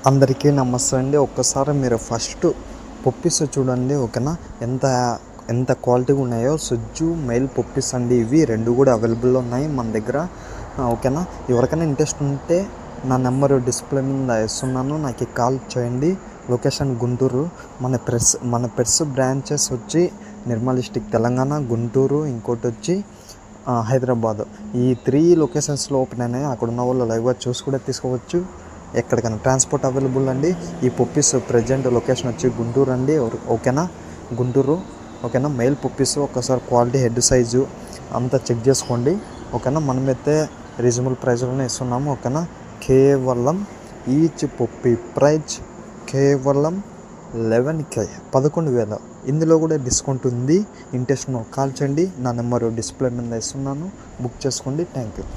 అందరికీ నమస్తే అండి. ఒక్కసారి మీరు ఫస్ట్ పొప్పిస్ చూడండి, ఓకేనా. ఎంత ఎంత క్వాలిటీగా ఉన్నాయో. సుజ్జు మెయిల్ పొప్పిస్ అండి. ఇవి రెండు కూడా అవైలబుల్లో ఉన్నాయి మన దగ్గర, ఓకేనా. ఎవరికైనా ఇంట్రెస్ట్ ఉంటే నా నెంబరు డిస్ప్లే మీద ఇస్తున్నాను, నాకు కాల్ చేయండి. లొకేషన్ గుంటూరు. మన పెట్స్ బ్రాంచెస్ వచ్చి నిర్మల్ డిస్టిక్ తెలంగాణ, గుంటూరు, ఇంకోటి వచ్చి హైదరాబాద్. ఈ 3 లొకేషన్స్లో ఓపెన్ అయినాయి. అక్కడ ఉన్న వాళ్ళు లైవ్గా చూసి కూడా తీసుకోవచ్చు. ఎక్కడికైనా ట్రాన్స్పోర్ట్ అవైలబుల్ అండి. ఈ పొప్పిస్ ప్రజెంట్ లొకేషన్ వచ్చి గుంటూరు అండి, ఓకేనా. గుంటూరు, ఓకేనా. మెయిల్ పొప్పిస్ ఒక్కసారి క్వాలిటీ, హెడ్ సైజు అంతా చెక్ చేసుకోండి, ఓకేనా. మనమైతే రీజనబుల్ ప్రైస్లోనే ఇస్తున్నాము, ఓకేనా. కేవలం ఈచ్ పొప్పి ప్రైజ్ కేవలం 11K, 11,000. ఇందులో కూడా డిస్కౌంట్ ఉంది. ఇంట్రెస్ట్ కాల్ చేయండి. నా నెంబరు డిస్ప్లే మీద ఇస్తున్నాను, బుక్ చేసుకోండి. Thank you.